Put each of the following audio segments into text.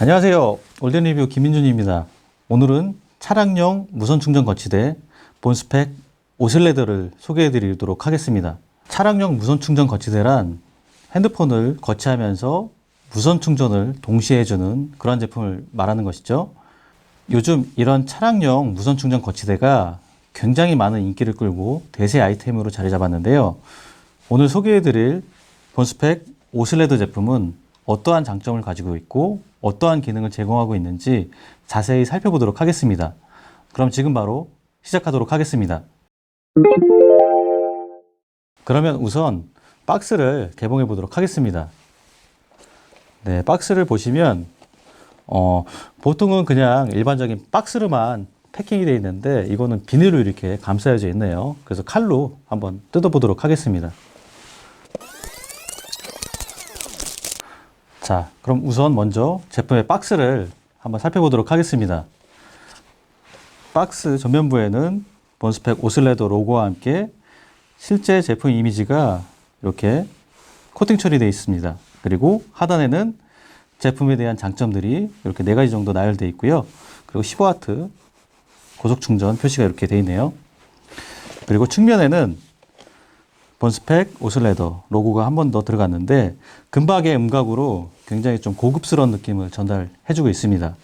안녕하세요. 올덴리뷰 김민준입니다. 오늘은 차량용 무선 충전 거치대 본스펙 오슬레더를 소개해 드리도록 하겠습니다. 차량용 무선 충전 거치대란 핸드폰을 거치하면서 무선 충전을 동시에 해주는 그런 제품을 말하는 것이죠. 요즘 이런 차량용 무선 충전 거치대가 굉장히 많은 인기를 끌고 대세 아이템으로 자리 잡았는데요. 오늘 소개해 드릴 본스펙 오슬레더 제품은 어떠한 장점을 가지고 있고 어떠한 기능을 제공하고 있는지 자세히 살펴보도록 하겠습니다. 그럼 지금 바로 시작하도록 하겠습니다. 그러면 우선 박스를 개봉해 보도록 하겠습니다. 네, 박스를 보시면 보통은 그냥 일반적인 박스로만 패킹이 되어 있는데 이거는 비닐로 이렇게 감싸여져 있네요. 그래서 칼로 한번 뜯어보도록 하겠습니다. 자, 그럼 우선 먼저 제품의 박스를 한번 살펴보도록 하겠습니다. 박스 전면부에는 본스펙 오슬레더 로고와 함께 실제 제품 이미지가 이렇게 코팅 처리되어 있습니다. 그리고 하단에는 제품에 대한 장점들이 이렇게 4가지 정도 나열되어 있고요. 그리고 15W 고속 충전 표시가 이렇게 되어 있네요. 그리고 측면에는 본스펙 오슬레더 로고가 한 번 더 들어갔는데 금박의 음각으로 굉장히 좀 고급스러운 느낌을 전달해주고 있습니다.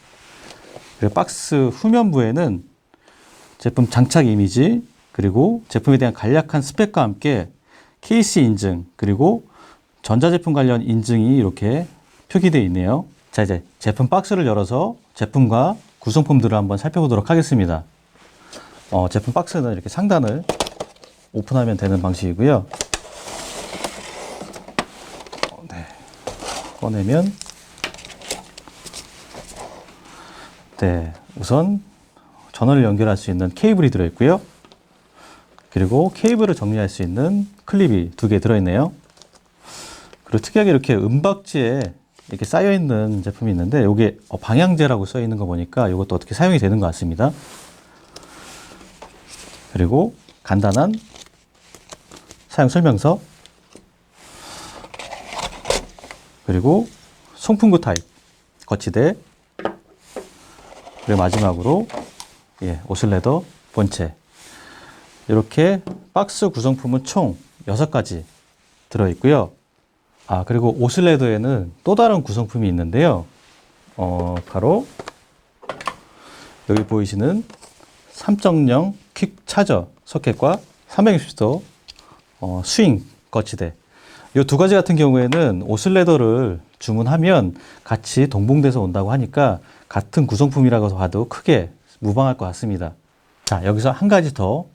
그리고 박스 후면부에는 제품 장착 이미지 그리고 제품에 대한 간략한 스펙과 함께 케이스 인증 그리고 전자제품 관련 인증이 이렇게 표기되어 있네요. 자, 이제 제품 박스를 열어서 제품과 구성품들을 한번 살펴보도록 하겠습니다. 제품 박스는 이렇게 상단을 오픈하면 되는 방식이고요. 네, 꺼내면 네, 우선 전원을 연결할 수 있는 케이블이 들어있고요. 그리고 케이블을 정리할 수 있는 클립이 2개 들어있네요. 그리고 특이하게 이렇게 은박지에 이렇게 쌓여있는 제품이 있는데 이게 방향제라고 써있는 거 보니까 이것도 어떻게 사용이 되는 것 같습니다. 그리고 간단한 사용 설명서 그리고 송풍구 타입 거치대 그리고 마지막으로 오슬레더 본체 이렇게 박스 구성품은 총 6가지 들어있고요. 그리고 오슬레더에는 또 다른 구성품이 있는데요. 바로 여기 보이시는 3.0 퀵 차저 소켓과 360도 스윙 거치대 이 2가지 같은 경우에는 오슬레더를 주문하면 같이 동봉돼서 온다고 하니까 같은 구성품이라고 봐도 크게 무방할 것 같습니다. 자, 여기서 한 가지 더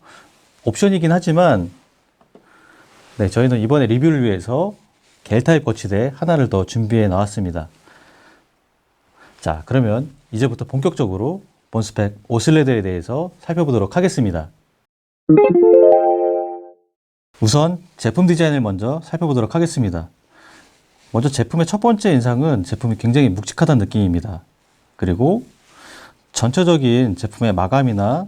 옵션이긴 하지만 저희는 이번에 리뷰를 위해서 겔 타입 거치대 하나를 더 준비해 나왔습니다. 자, 그러면 이제부터 본격적으로 본스펙 오슬레더에 대해서 살펴보도록 하겠습니다. 우선 제품 디자인을 먼저 살펴보도록 하겠습니다. 먼저 제품의 첫 번째 인상은 제품이 굉장히 묵직하다는 느낌입니다. 그리고 전체적인 제품의 마감이나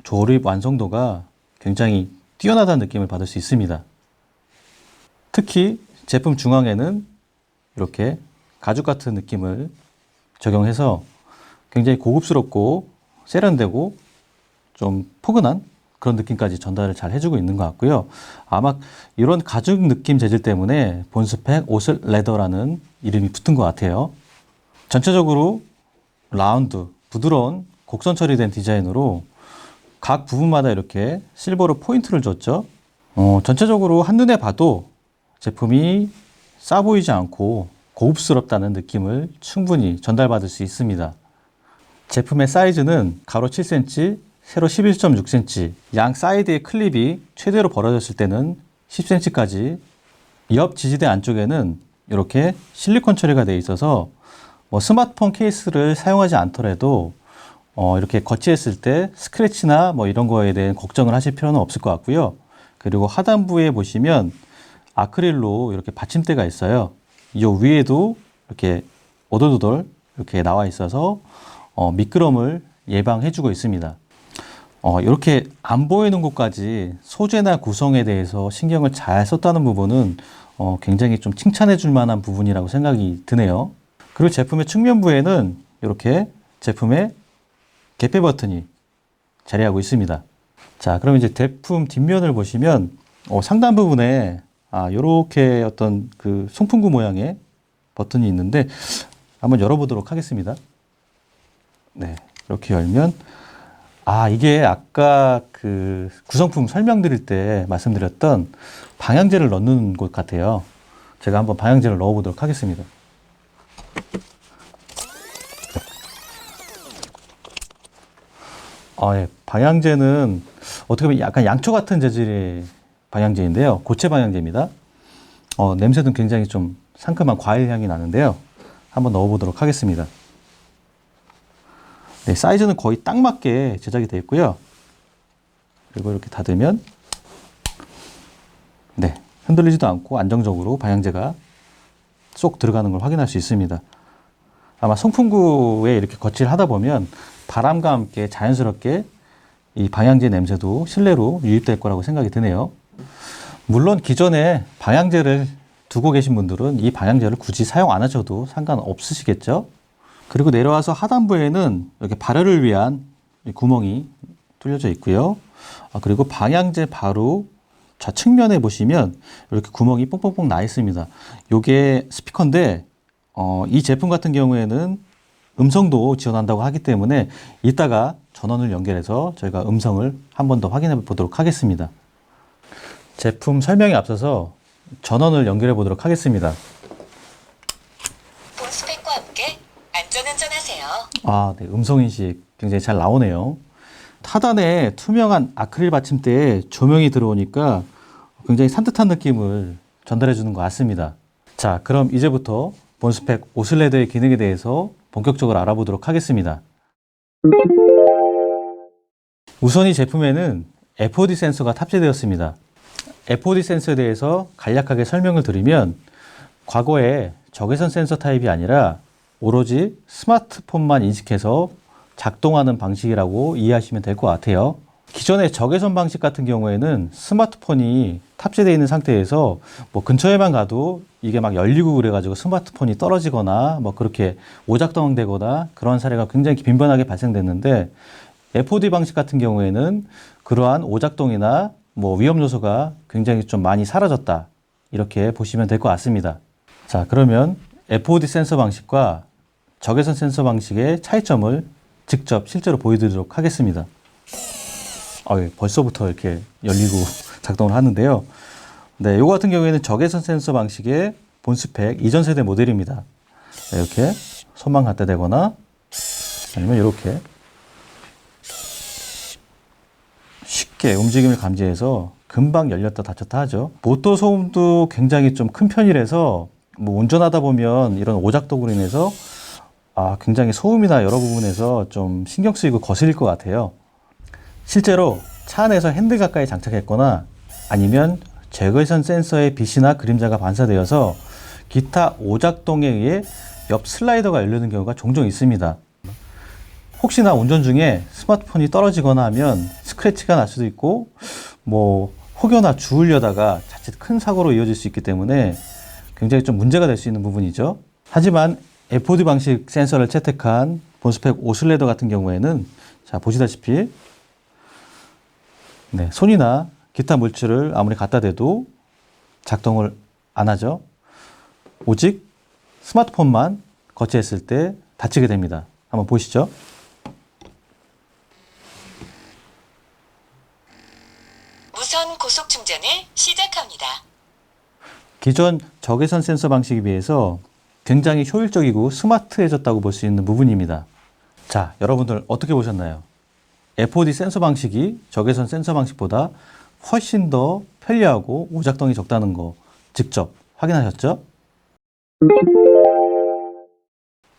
조립 완성도가 굉장히 뛰어나다는 느낌을 받을 수 있습니다. 특히 제품 중앙에는 이렇게 가죽 같은 느낌을 적용해서 굉장히 고급스럽고 세련되고 좀 포근한 그런 느낌까지 전달을 잘 해주고 있는 것 같고요. 아마 이런 가죽 느낌 재질 때문에 본스펙 오슬레더라는 이름이 붙은 것 같아요. 전체적으로 라운드, 부드러운 곡선 처리된 디자인으로 각 부분마다 이렇게 실버로 포인트를 줬죠. 전체적으로 한눈에 봐도 제품이 싸 보이지 않고 고급스럽다는 느낌을 충분히 전달받을 수 있습니다. 제품의 사이즈는 가로 7cm, 세로 11.6cm, 양 사이드의 클립이 최대로 벌어졌을 때는 10cm까지, 옆 지지대 안쪽에는 이렇게 실리콘 처리가 되어 있어서 스마트폰 케이스를 사용하지 않더라도 이렇게 거치했을 때 스크래치나 이런 거에 대한 걱정을 하실 필요는 없을 것 같고요. 그리고 하단부에 보시면 아크릴로 이렇게 받침대가 있어요. 이 위에도 이렇게 오돌도돌 이렇게 나와 있어서 미끄럼을 예방해주고 있습니다. 이렇게 안 보이는 곳까지 소재나 구성에 대해서 신경을 잘 썼다는 부분은 굉장히 좀 칭찬해 줄 만한 부분이라고 생각이 드네요. 그리고 제품의 측면부에는 이렇게 제품의 개폐 버튼이 자리하고 있습니다. 자, 그럼 이제 제품 뒷면을 보시면 상단 부분에 이렇게 어떤 그 송풍구 모양의 버튼이 있는데 한번 열어보도록 하겠습니다. 네, 이렇게 열면 이게 아까 그 구성품 설명드릴 때 말씀드렸던 방향제를 넣는 곳 같아요. 제가 한번 방향제를 넣어보도록 하겠습니다. 예. 방향제는 어떻게 보면 약간 양초 같은 재질의 방향제인데요. 고체 방향제입니다. 냄새는 굉장히 좀 상큼한 과일 향이 나는데요. 한번 넣어보도록 하겠습니다. 네, 사이즈는 거의 딱 맞게 제작이 되어 있고요. 그리고 이렇게 닫으면 네, 흔들리지도 않고 안정적으로 방향제가 쏙 들어가는 걸 확인할 수 있습니다. 아마 송풍구에 이렇게 거치를 하다 보면 바람과 함께 자연스럽게 이 방향제 냄새도 실내로 유입될 거라고 생각이 드네요. 물론 기존에 방향제를 두고 계신 분들은 이 방향제를 굳이 사용 안 하셔도 상관없으시겠죠? 그리고 내려와서 하단부에는 이렇게 발열을 위한 구멍이 뚫려져 있고요. 그리고 방향제 바로 좌측면에 보시면 이렇게 구멍이 뽕뽕뽕 나 있습니다. 이게 스피커인데 이 제품 같은 경우에는 음성도 지원한다고 하기 때문에 이따가 전원을 연결해서 저희가 음성을 한 번 더 확인해 보도록 하겠습니다. 제품 설명에 앞서서 전원을 연결해 보도록 하겠습니다. 본 스펙과 함께 안전운전하세요. 네, 음성인식 굉장히 잘 나오네요. 하단에 투명한 아크릴 받침대에 조명이 들어오니까 굉장히 산뜻한 느낌을 전달해 주는 것 같습니다. 자, 그럼 이제부터 본스펙 오슬레드의 기능에 대해서 본격적으로 알아보도록 하겠습니다. 우선 이 제품에는 FOD 센서가 탑재되었습니다. FOD 센서에 대해서 간략하게 설명을 드리면 과거에 적외선 센서 타입이 아니라 오로지 스마트폰만 인식해서 작동하는 방식이라고 이해하시면 될 것 같아요. 기존의 적외선 방식 같은 경우에는 스마트폰이 탑재되어 있는 상태에서 근처에만 가도 이게 막 열리고 그래가지고 스마트폰이 떨어지거나 그렇게 오작동되거나 그런 사례가 굉장히 빈번하게 발생됐는데 FOD 방식 같은 경우에는 그러한 오작동이나 위험 요소가 굉장히 좀 많이 사라졌다. 이렇게 보시면 될 것 같습니다. 자, 그러면 FOD 센서 방식과 적외선 센서 방식의 차이점을 직접 실제로 보여드리도록 하겠습니다. 벌써부터 이렇게 열리고 작동을 하는데요. 네, 이거 같은 경우에는 적외선 센서 방식의 본스펙 이전 세대 모델입니다. 네, 이렇게 손만 갖다 대거나 아니면 이렇게 쉽게 움직임을 감지해서 금방 열렸다 닫혔다 하죠. 모터 소음도 굉장히 좀 큰 편이라서 운전하다 보면 이런 오작동으로 인해서 굉장히 소음이나 여러 부분에서 좀 신경 쓰이고 거슬릴 것 같아요. 실제로 차 안에서 핸들 가까이 장착했거나 아니면 적외선 센서의 빛이나 그림자가 반사되어서 기타 오작동에 의해 옆 슬라이더가 열리는 경우가 종종 있습니다. 혹시나 운전 중에 스마트폰이 떨어지거나 하면 스크래치가 날 수도 있고 혹여나 주우려다가 자칫 큰 사고로 이어질 수 있기 때문에 굉장히 좀 문제가 될 수 있는 부분이죠. 하지만 FOD 방식 센서를 채택한 본스펙 오슬레더 같은 경우에는 자, 보시다시피 네, 손이나 기타 물질을 아무리 갖다 대도 작동을 안 하죠. 오직 스마트폰만 거치했을 때 닫히게 됩니다. 한번 보시죠. 무선 고속 충전을 시작합니다. 기존 적외선 센서 방식에 비해서 굉장히 효율적이고 스마트해졌다고 볼 수 있는 부분입니다. 자, 여러분들 어떻게 보셨나요? FOD 센서 방식이 적외선 센서 방식보다 훨씬 더 편리하고 오작동이 적다는 거 직접 확인하셨죠?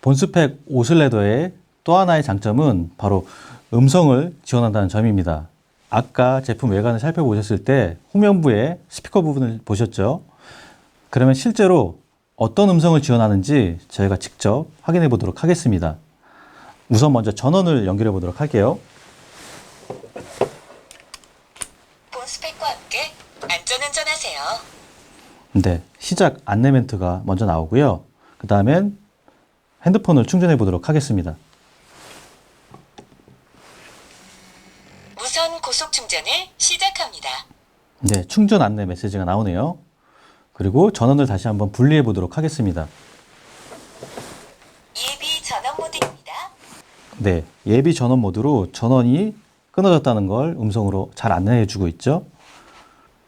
본스펙 오슬레더의 또 하나의 장점은 바로 음성을 지원한다는 점입니다. 아까 제품 외관을 살펴보셨을 때 후면부의 스피커 부분을 보셨죠? 그러면 실제로 어떤 음성을 지원하는지 저희가 직접 확인해 보도록 하겠습니다. 우선 먼저 전원을 연결해 보도록 할게요. 본 스펙과 함께 안전운전하세요. 네, 시작 안내 멘트가 먼저 나오고요. 그 다음엔 핸드폰을 충전해 보도록 하겠습니다. 무선 고속 충전을 시작합니다. 네, 충전 안내 메시지가 나오네요. 그리고 전원을 다시 한번 분리해 보도록 하겠습니다. 예비 전원 모드입니다. 네, 예비 전원 모드로 전원이 끊어졌다는 걸 음성으로 잘 안내해 주고 있죠.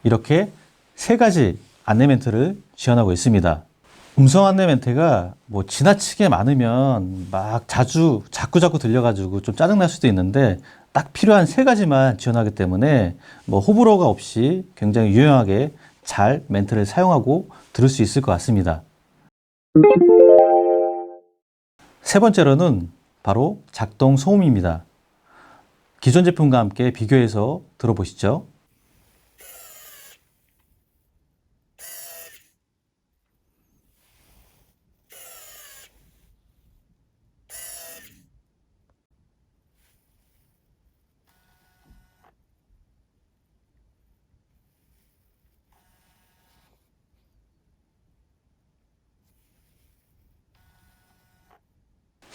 이렇게 세 가지 안내 멘트를 지원하고 있습니다. 음성 안내 멘트가 뭐 지나치게 많으면 막 자꾸 들려가지고 좀 짜증날 수도 있는데 딱 필요한 세 가지만 지원하기 때문에 뭐 호불호가 없이 굉장히 유용하게 잘 멘트를 사용하고 들을 수 있을 것 같습니다. 세 번째로는 바로 작동 소음입니다. 기존 제품과 함께 비교해서 들어보시죠.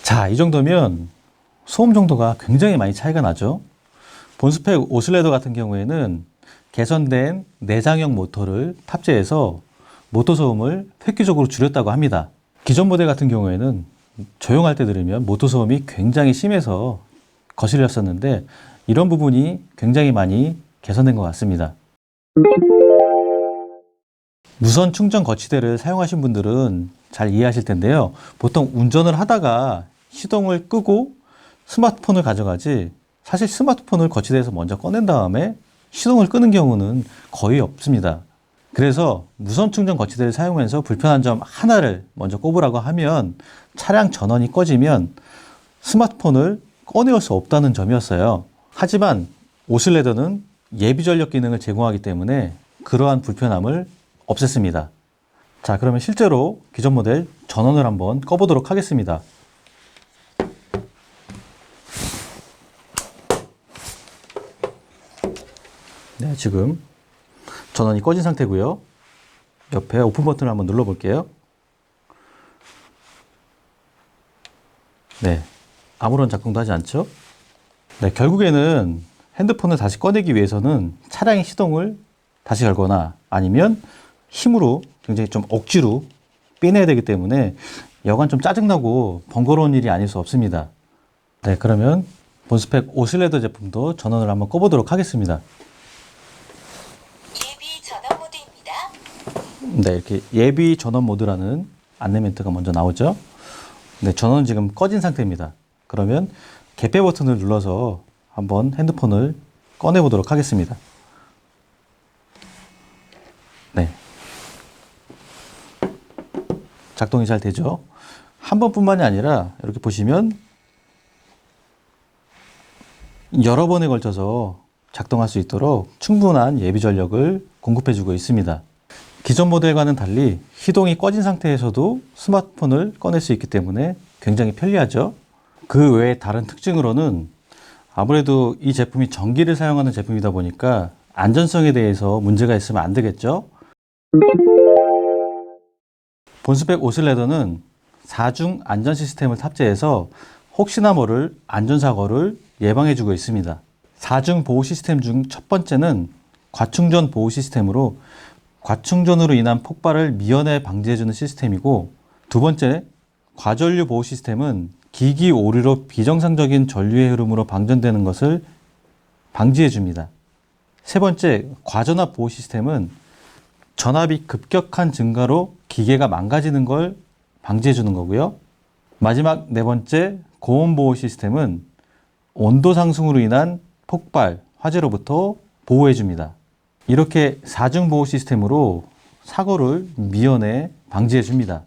자, 이 정도면 소음 정도가 굉장히 많이 차이가 나죠. 본스펙 오슬레더 같은 경우에는 개선된 내장형 모터를 탑재해서 모터 소음을 획기적으로 줄였다고 합니다. 기존 모델 같은 경우에는 조용할 때 들으면 모터 소음이 굉장히 심해서 거슬렸었는데 이런 부분이 굉장히 많이 개선된 것 같습니다. 무선 충전 거치대를 사용하신 분들은 잘 이해하실 텐데요. 보통 운전을 하다가 시동을 끄고 스마트폰을 가져가지 사실 스마트폰을 거치대에서 먼저 꺼낸 다음에 시동을 끄는 경우는 거의 없습니다. 그래서 무선 충전 거치대를 사용하면서 불편한 점 하나를 먼저 꼽으라고 하면 차량 전원이 꺼지면 스마트폰을 꺼내올 수 없다는 점이었어요. 하지만 오슬레더는 예비 전력 기능을 제공하기 때문에 그러한 불편함을 없앴습니다. 자, 그러면 실제로 기존 모델 전원을 한번 꺼보도록 하겠습니다. 네, 지금 전원이 꺼진 상태고요. 옆에 오픈 버튼을 한번 눌러볼게요. 네, 아무런 작동도 하지 않죠? 네, 결국에는 핸드폰을 다시 꺼내기 위해서는 차량의 시동을 다시 열거나 아니면 힘으로 굉장히 좀 억지로 빼내야 되기 때문에 여간 좀 짜증나고 번거로운 일이 아닐 수 없습니다. 네, 그러면 본스펙 오슬레더 제품도 전원을 한번 꺼보도록 하겠습니다. 예비 전원 모드입니다. 네, 이렇게 예비 전원 모드라는 안내 멘트가 먼저 나오죠. 네, 전원은 지금 꺼진 상태입니다. 그러면 개폐 버튼을 눌러서 한번 핸드폰을 꺼내 보도록 하겠습니다. 네. 작동이 잘 되죠. 한 번뿐만이 아니라 이렇게 보시면 여러 번에 걸쳐서 작동할 수 있도록 충분한 예비 전력을 공급해 주고 있습니다. 기존 모델과는 달리 시동이 꺼진 상태에서도 스마트폰을 꺼낼 수 있기 때문에 굉장히 편리하죠. 그 외에 다른 특징으로는 아무래도 이 제품이 전기를 사용하는 제품이다 보니까 안전성에 대해서 문제가 있으면 안 되겠죠. 본스펙 오슬레더는 4중 안전 시스템을 탑재해서 혹시나 모를 안전사고를 예방해주고 있습니다. 4중 보호 시스템 중 첫 번째는 과충전 보호 시스템으로 과충전으로 인한 폭발을 미연에 방지해주는 시스템이고, 두 번째 과전류 보호 시스템은 기기 오류로 비정상적인 전류의 흐름으로 방전되는 것을 방지해줍니다. 세 번째 과전압 보호 시스템은 전압이 급격한 증가로 기계가 망가지는 걸 방지해 주는 거고요. 마지막 네 번째 고온 보호 시스템은 온도 상승으로 인한 폭발, 화재로부터 보호해 줍니다. 이렇게 4중 보호 시스템으로 사고를 미연에 방지해 줍니다.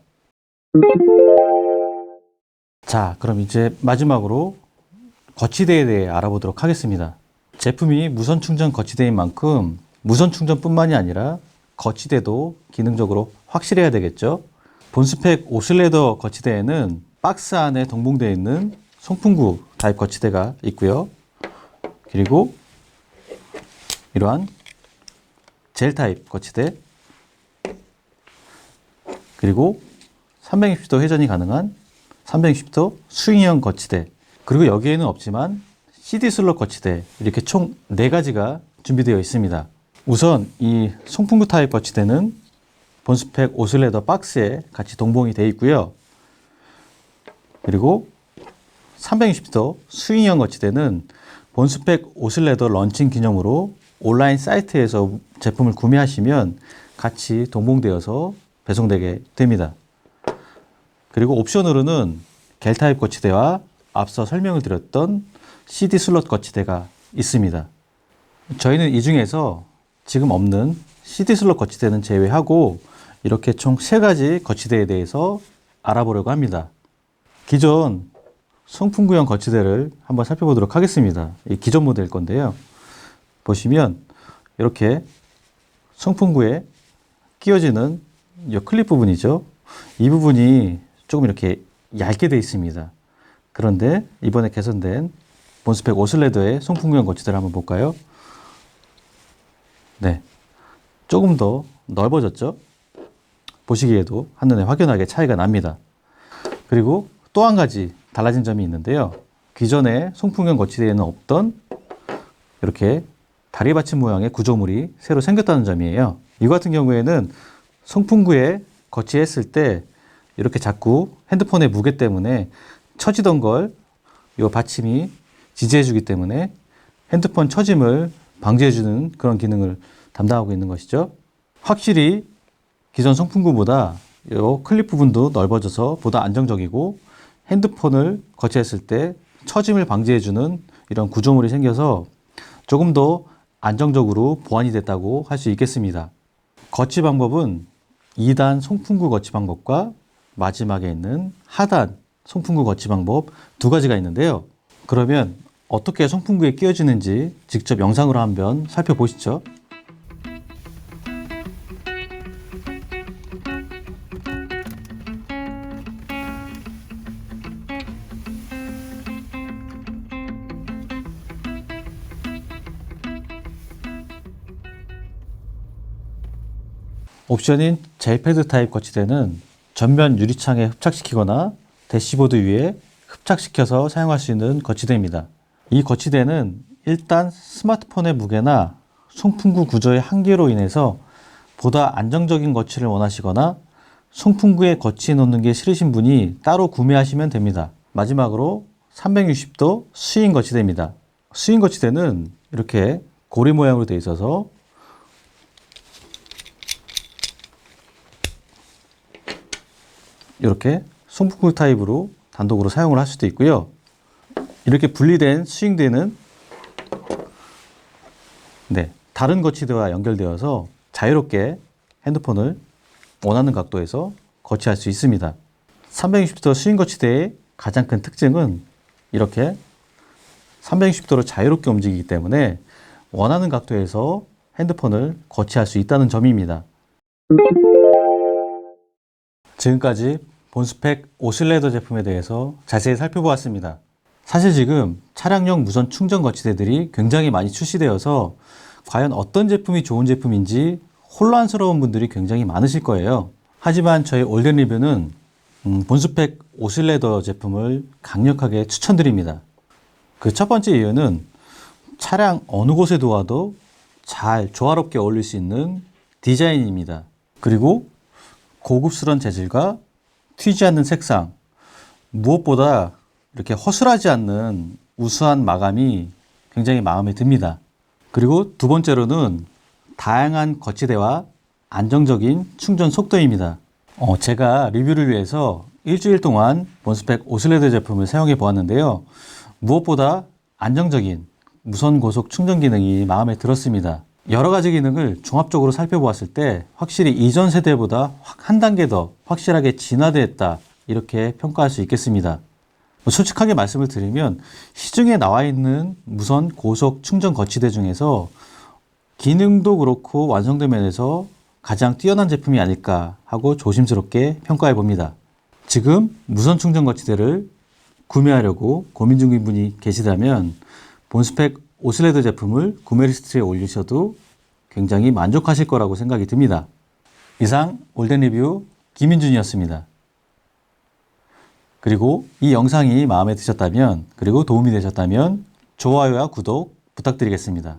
자, 그럼 이제 마지막으로 거치대에 대해 알아보도록 하겠습니다. 제품이 무선 충전 거치대인 만큼 무선 충전뿐만이 아니라 거치대도 기능적으로 확실해야 되겠죠. 본스펙 오슬레더 거치대에는 박스 안에 동봉되어 있는 송풍구 타입 거치대가 있고요. 그리고 이러한 젤 타입 거치대, 그리고 360도 회전이 가능한 360도 스윙형 거치대, 그리고 여기에는 없지만 CD 슬롯 거치대, 이렇게 총 4가지가 준비되어 있습니다. 우선 이 송풍구 타입 거치대는 본스펙 오슬레더 박스에 같이 동봉이 되어 있고요. 그리고 360도 스윙형 거치대는 본스펙 오슬레더 런칭 기념으로 온라인 사이트에서 제품을 구매하시면 같이 동봉되어서 배송되게 됩니다. 그리고 옵션으로는 겔 타입 거치대와 앞서 설명을 드렸던 CD 슬롯 거치대가 있습니다. 저희는 이 중에서 지금 없는 CD 슬롯 거치대는 제외하고 이렇게 총 3가지 거치대에 대해서 알아보려고 합니다. 기존 송풍구형 거치대를 한번 살펴보도록 하겠습니다. 이 기존 모델 건데요. 보시면 이렇게 송풍구에 끼워지는 이 클립 부분이죠. 이 부분이 조금 이렇게 얇게 되어 있습니다. 그런데 이번에 개선된 본스펙 오슬레더의 송풍구형 거치대를 한번 볼까요? 네, 조금 더 넓어졌죠? 보시기에도 한눈에 확연하게 차이가 납니다. 그리고 또 한 가지 달라진 점이 있는데요. 기존의 송풍구형 거치대에는 없던 이렇게 다리 받침 모양의 구조물이 새로 생겼다는 점이에요. 이 같은 경우에는 송풍구에 거치했을 때 이렇게 자꾸 핸드폰의 무게 때문에 처지던 걸 이 받침이 지지해주기 때문에 핸드폰 처짐을 방지해주는 그런 기능을 담당하고 있는 것이죠. 확실히 기존 송풍구보다 이 클립 부분도 넓어져서 보다 안정적이고 핸드폰을 거치했을 때 처짐을 방지해주는 이런 구조물이 생겨서 조금 더 안정적으로 보완이 됐다고 할 수 있겠습니다. 거치 방법은 2단 송풍구 거치 방법과 마지막에 있는 하단 송풍구 거치 방법 2가지가 있는데요. 그러면 어떻게 송풍구에 끼워지는지 직접 영상으로 한번 살펴보시죠. 옵션인 젤패드 타입 거치대는 전면 유리창에 흡착시키거나 대시보드 위에 흡착시켜서 사용할 수 있는 거치대입니다. 이 거치대는 일단 스마트폰의 무게나 송풍구 구조의 한계로 인해서 보다 안정적인 거치를 원하시거나 송풍구에 거치해 놓는 게 싫으신 분이 따로 구매하시면 됩니다. 마지막으로 360도 스윙 거치대입니다. 스윙 거치대는 이렇게 고리 모양으로 되어 있어서 이렇게 송풍구 타입으로 단독으로 사용을 할 수도 있고요. 이렇게 분리된 스윙대는 다른 거치대와 연결되어서 자유롭게 핸드폰을 원하는 각도에서 거치할 수 있습니다. 360도 스윙 거치대의 가장 큰 특징은 이렇게 360도로 자유롭게 움직이기 때문에 원하는 각도에서 핸드폰을 거치할 수 있다는 점입니다. 지금까지 본스펙 오슬레더 제품에 대해서 자세히 살펴보았습니다. 사실 지금 차량용 무선 충전 거치대들이 굉장히 많이 출시되어서 과연 어떤 제품이 좋은 제품인지 혼란스러운 분들이 굉장히 많으실 거예요. 하지만 저희 올덴 리뷰는 본스펙 오슬레더 제품을 강력하게 추천드립니다. 그 첫 번째 이유는 차량 어느 곳에 두어도 잘 조화롭게 어울릴 수 있는 디자인입니다. 그리고 고급스러운 재질과 튀지 않는 색상, 무엇보다 이렇게 허술하지 않는 우수한 마감이 굉장히 마음에 듭니다. 그리고 두 번째로는 다양한 거치대와 안정적인 충전 속도입니다. 제가 리뷰를 위해서 일주일 동안 본스펙 오슬레더 제품을 사용해 보았는데요. 무엇보다 안정적인 무선 고속 충전 기능이 마음에 들었습니다. 여러 가지 기능을 종합적으로 살펴보았을 때 확실히 이전 세대보다 한 단계 더 확실하게 진화되었다, 이렇게 평가할 수 있겠습니다. 솔직하게 말씀을 드리면 시중에 나와 있는 무선 고속 충전 거치대 중에서 기능도 그렇고 완성도 면에서 가장 뛰어난 제품이 아닐까 하고 조심스럽게 평가해 봅니다. 지금 무선 충전 거치대를 구매하려고 고민 중인 분이 계시다면 본스펙 오슬레더 제품을 구매 리스트에 올리셔도 굉장히 만족하실 거라고 생각이 듭니다. 이상 올덴 리뷰 김민준이었습니다. 그리고 이 영상이 마음에 드셨다면, 그리고 도움이 되셨다면 좋아요와 구독 부탁드리겠습니다.